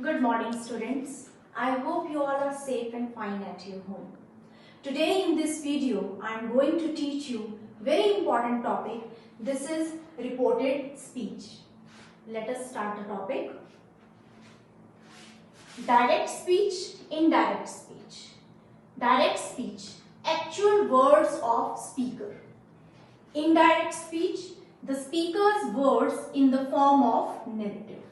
Good morning, students. I hope you all are safe and fine at your home. Today in this video, I am going to teach you very important topic. This is reported speech. Let us start the topic. Direct speech, indirect speech. Direct speech, actual words of speaker. Indirect speech, the speaker's words in the form of narrative.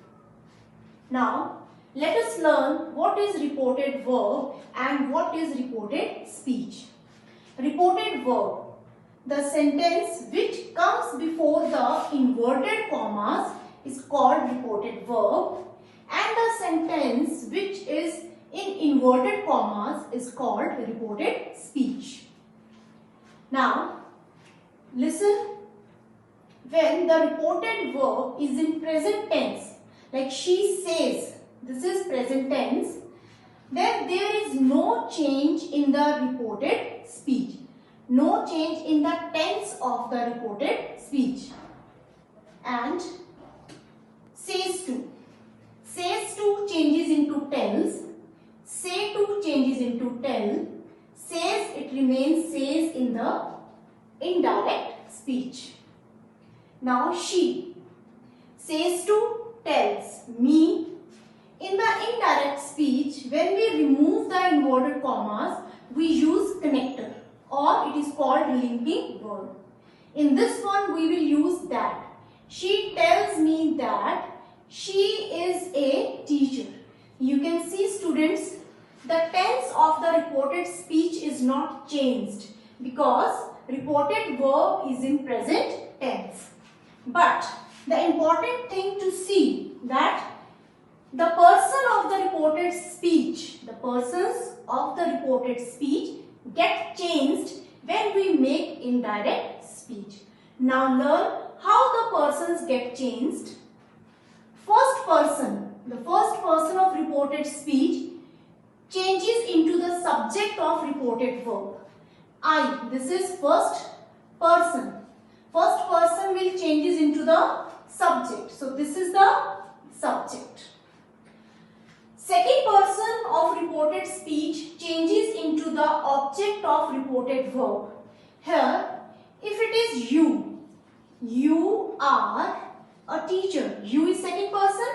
Now, let us learn what is reported verb and what is reported speech. Reported verb, the sentence which comes before the inverted commas is called reported verb, and the sentence which is in inverted commas is called reported speech. Now, listen. When the reported verb is in present tense, like she says, this is present tense, then there is no change in the reported speech. No change in the tense of the reported speech. And says to. Says to changes into tells. Say to changes into tell. Says, it remains says in the indirect speech. Now she. Says to tells me. In the indirect speech, when we remove the inverted commas, we use connector, or it is called linking verb. In this one, we will use that. She tells me that she is a teacher. You can see, students, the tense of the reported speech is not changed because reported verb is in present tense. But the important thing to see that the person of the reported speech, the persons of the reported speech get changed when we make indirect speech. Now learn how the persons get changed. First person, the first person of reported speech changes into the subject of reported verb. I, this is first person. First person will changes into the subject. So this is the subject. Second person of reported speech changes into the object of reported verb. Here, if it is you, you are a teacher. You is second person.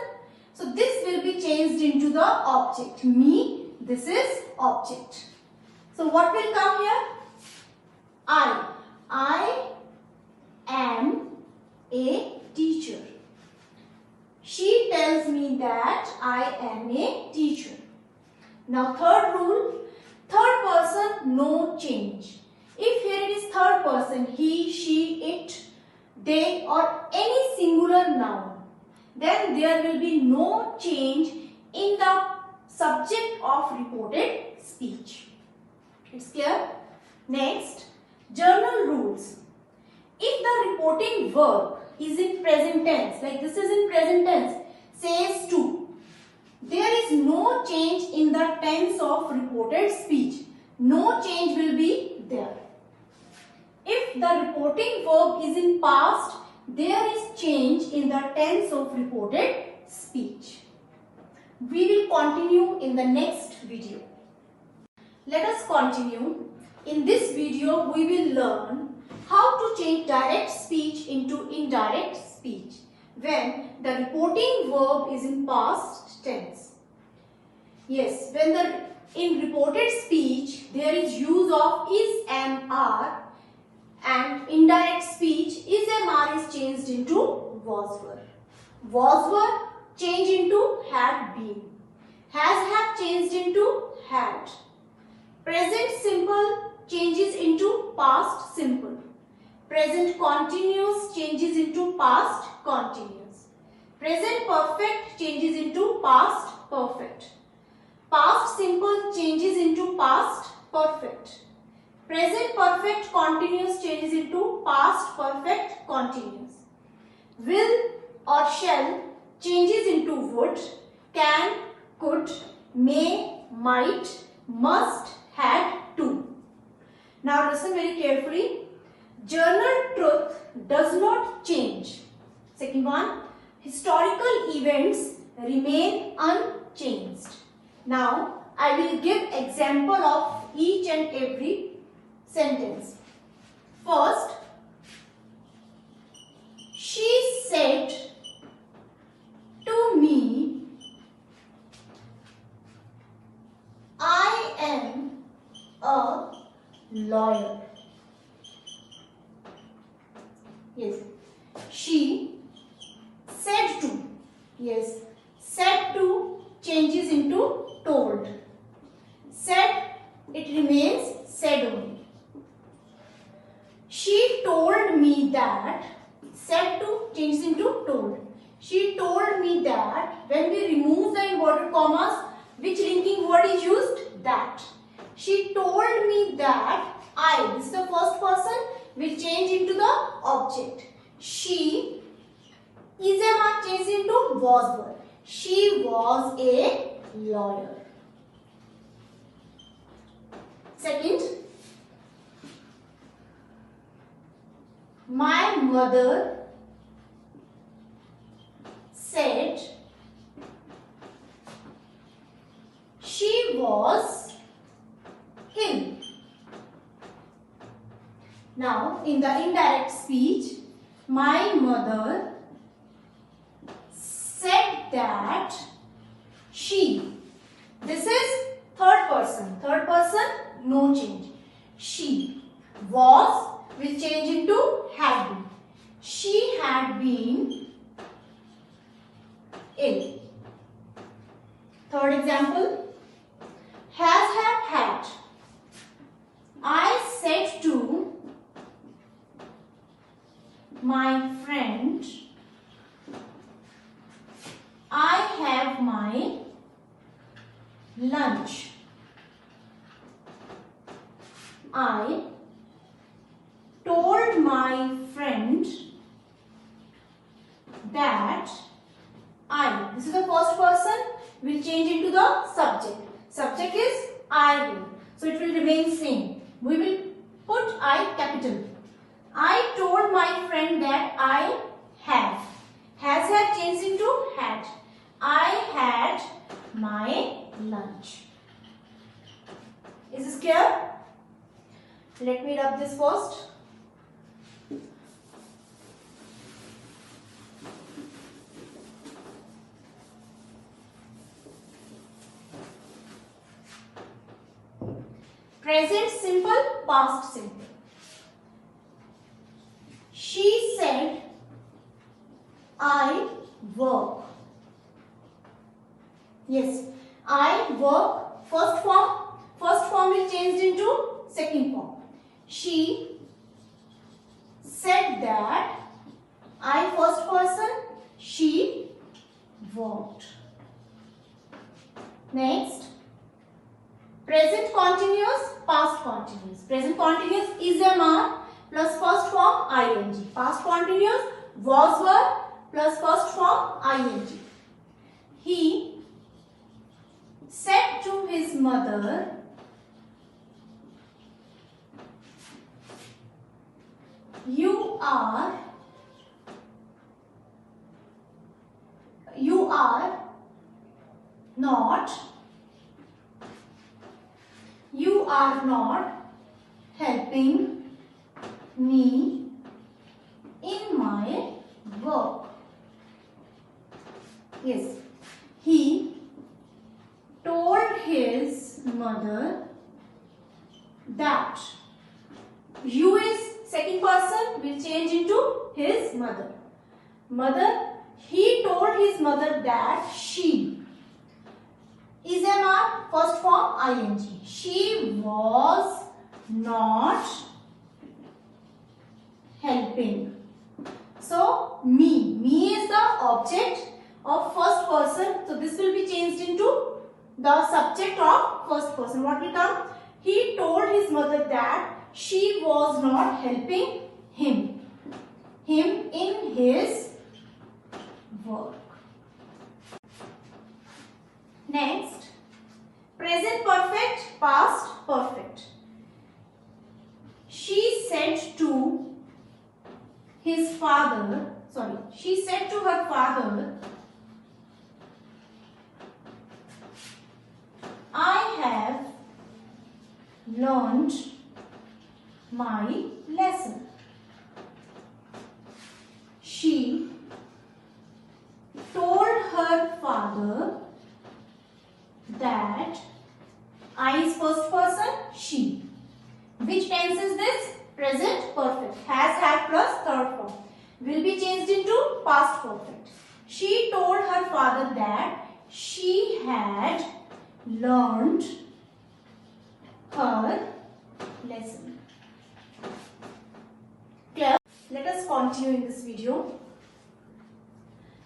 So this will be changed into the object. Me, this is object. So what will come here? I am a teacher. She tells me that I am a teacher. Now third rule, third person, no change. If here it is third person, he, she, it, they or any singular noun, then there will be no change in the subject of reported speech. It's clear? Next, journal rules. If the reporting verb is in present tense, like this is in present tense, says to, there is no change in the tense of reported speech. No change will be there. If the reporting verb is in past, there is change in the tense of reported speech. We will continue in the next video. Let us continue. In this video, we will learn how to change direct speech into indirect speech when the reporting verb is in past tense. Yes, when in reported speech there is use of is, am, are, and indirect speech is, am, are is changed into was, were. Was, were changed into had been. Has, have changed into had. Present simple changes into past simple. Present continuous changes into past continuous. Present perfect changes into past perfect. Past simple changes into past perfect. Present perfect continuous changes into past perfect continuous. Will or shall changes into would, can, could, may, might, must, had, to. Now listen very carefully. Journal truth does not change. Second one, historical events remain unchanged. changed. Now I will give example of each and every sentence. First, she said to me, I am a lawyer. Yes. She said to. Yes. Said to changes into told. Said, it remains said only. She told me that. Said to changes into told. She told me that when we remove the inverted commas, which linking word is used? That. She told me that I, this is the first person, will change into the object. She is a mark changes into was word. She was a lawyer. Second, my mother said she was him. Now, in the indirect speech, my mother said that she. This is third person. Third person, no change. She was will change into had been. She had been ill. Third example, has had. I said to my friend, I have my lunch. I told my friend that I. This is the first person, will change into the subject. Subject is I will. So it will remain same. We will put I capital. I told my friend that I have. Has had changed into had. I had my lunch. Is this clear? Let me rub this first. Present simple, past simple. She said, I work. Yes, I work. First form will change into second form. She said that I first person, she worked. Next, present continuous, past continuous. Present continuous is a mark plus first form ing. Past continuous was verb plus first form ing. He said to his mother, you are not helping me in my work. Yes, he told his mother that. You is second person, will change into his mother. Mother, he told his mother that she is a mark, first form ing. She was not helping. So, me is the object of first person. So, this will be changed into the subject of first person. What will come? He told his mother that she was not helping him in his work. Next, present perfect, past perfect. She said to his father, she said to her father, learned my lesson. She told her father that I is first person, she. Which tense is this? Present perfect. Has, had plus third form. Will be changed into past perfect. She told her father that she had learned her lesson. Clear? Let us continue in this video.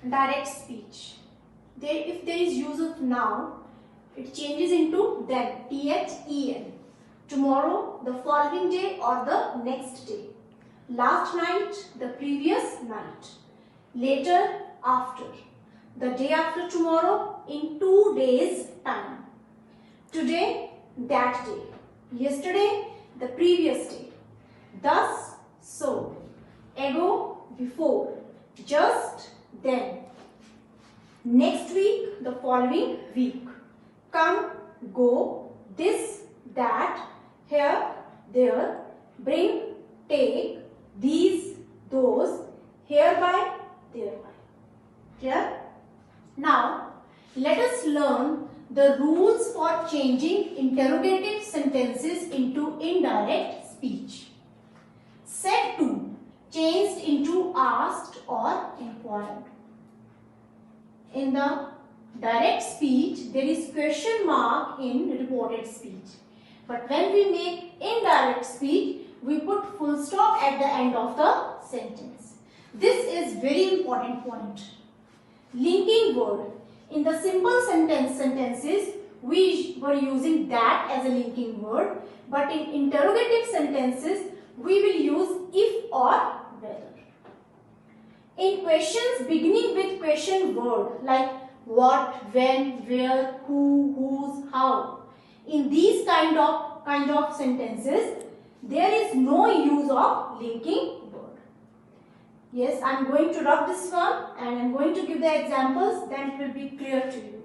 Direct speech. If there is use of now, it changes into then. T-H-E-N. Tomorrow, the following day or the next day. Last night, the previous night. Later, after. The day after tomorrow, in 2 days' time. Today, that day. Yesterday, the previous day. Thus, so. Ago, before. Just, then. Next week, the following week. Come, go, this, that, here, there, bring, take, these, those, hereby, thereby. Clear? Now, let us learn the rules for changing interrogative sentences into indirect speech. Said to, changed into asked or inquired. In the direct speech, there is question mark in reported speech. But when we make indirect speech, we put full stop at the end of the sentence. This is very important point. Linking word. In the simple sentences, we were using that as a linking word. But in interrogative sentences, we will use if or whether. In questions beginning with question word like what, when, where, who, whose, how. In these kind of sentences, there is no use of linking word. Yes, I am going to rub this one and I am going to give the examples, then it will be clear to you.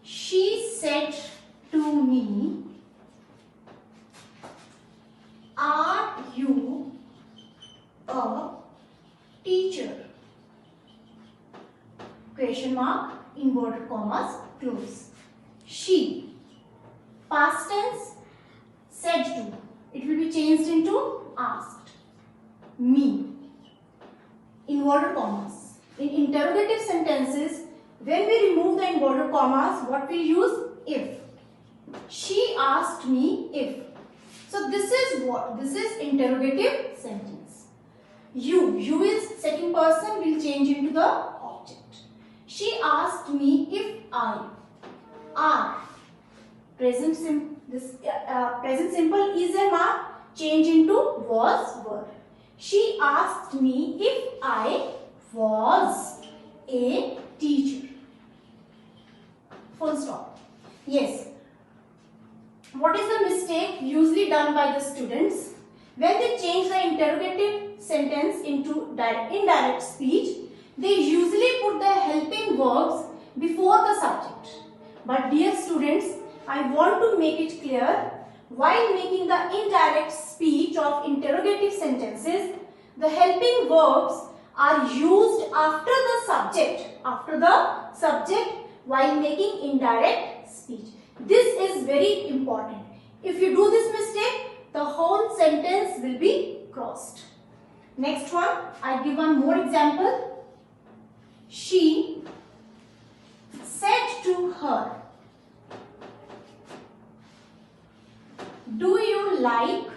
She said to me, are you a teacher? Question mark, inverted commas, close. She, past tense, said to. It will be changed into asked. Me, inverted commas. In interrogative sentences, when we remove the inverted commas, what we use? If. She asked me if. So this is what? This is interrogative sentence. You is second person, will change into the object. She asked me if I. Are. Present simple is a mark, change into was, were. She asked me if I was a teacher. Full stop. Yes. What is the mistake usually done by the students? When they change the interrogative sentence into indirect speech, they usually put the helping verbs before the subject. But dear students, I want to make it clear, while making the indirect speech of interrogative sentences, the helping verbs are used after the subject while making indirect speech. This is very important. If you do this mistake, the whole sentence will be crossed. Next one, I give one more example. She said to her, do you like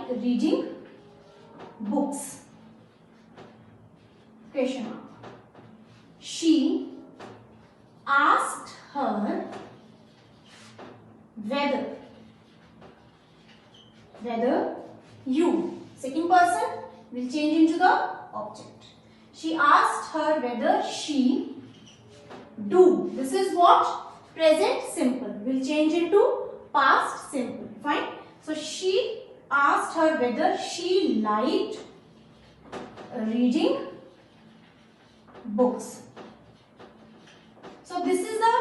reading books? Question mark. She asked her whether you, second person, will change into the object. She asked her whether she do. This is what? Present simple will change into past simple. her whether she liked reading books. So this is the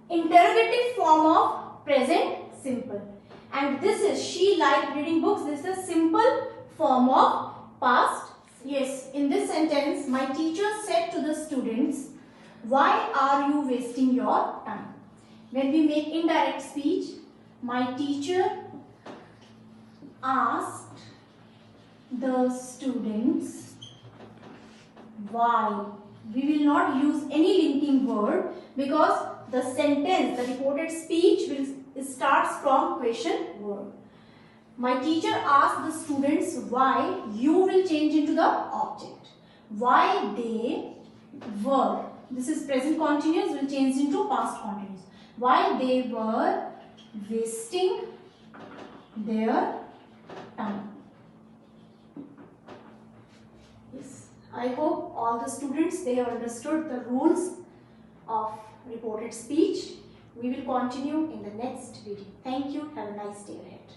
interrogative form of present simple, and this is she liked reading books. This is a simple form of past. Yes, in this sentence, my teacher said to the students, "Why are you wasting your time?" When we make indirect speech, my teacher asked the students why. We will not use any linking word because the sentence, the reported speech starts from question word. My teacher asked the students why. You will change into the object. Why they were. This is present continuous, will change into past continuous. Why they were wasting their time. Yes, I hope all the students, they have understood the rules of reported speech. We will continue in the next video. Thank you. Have a nice day ahead.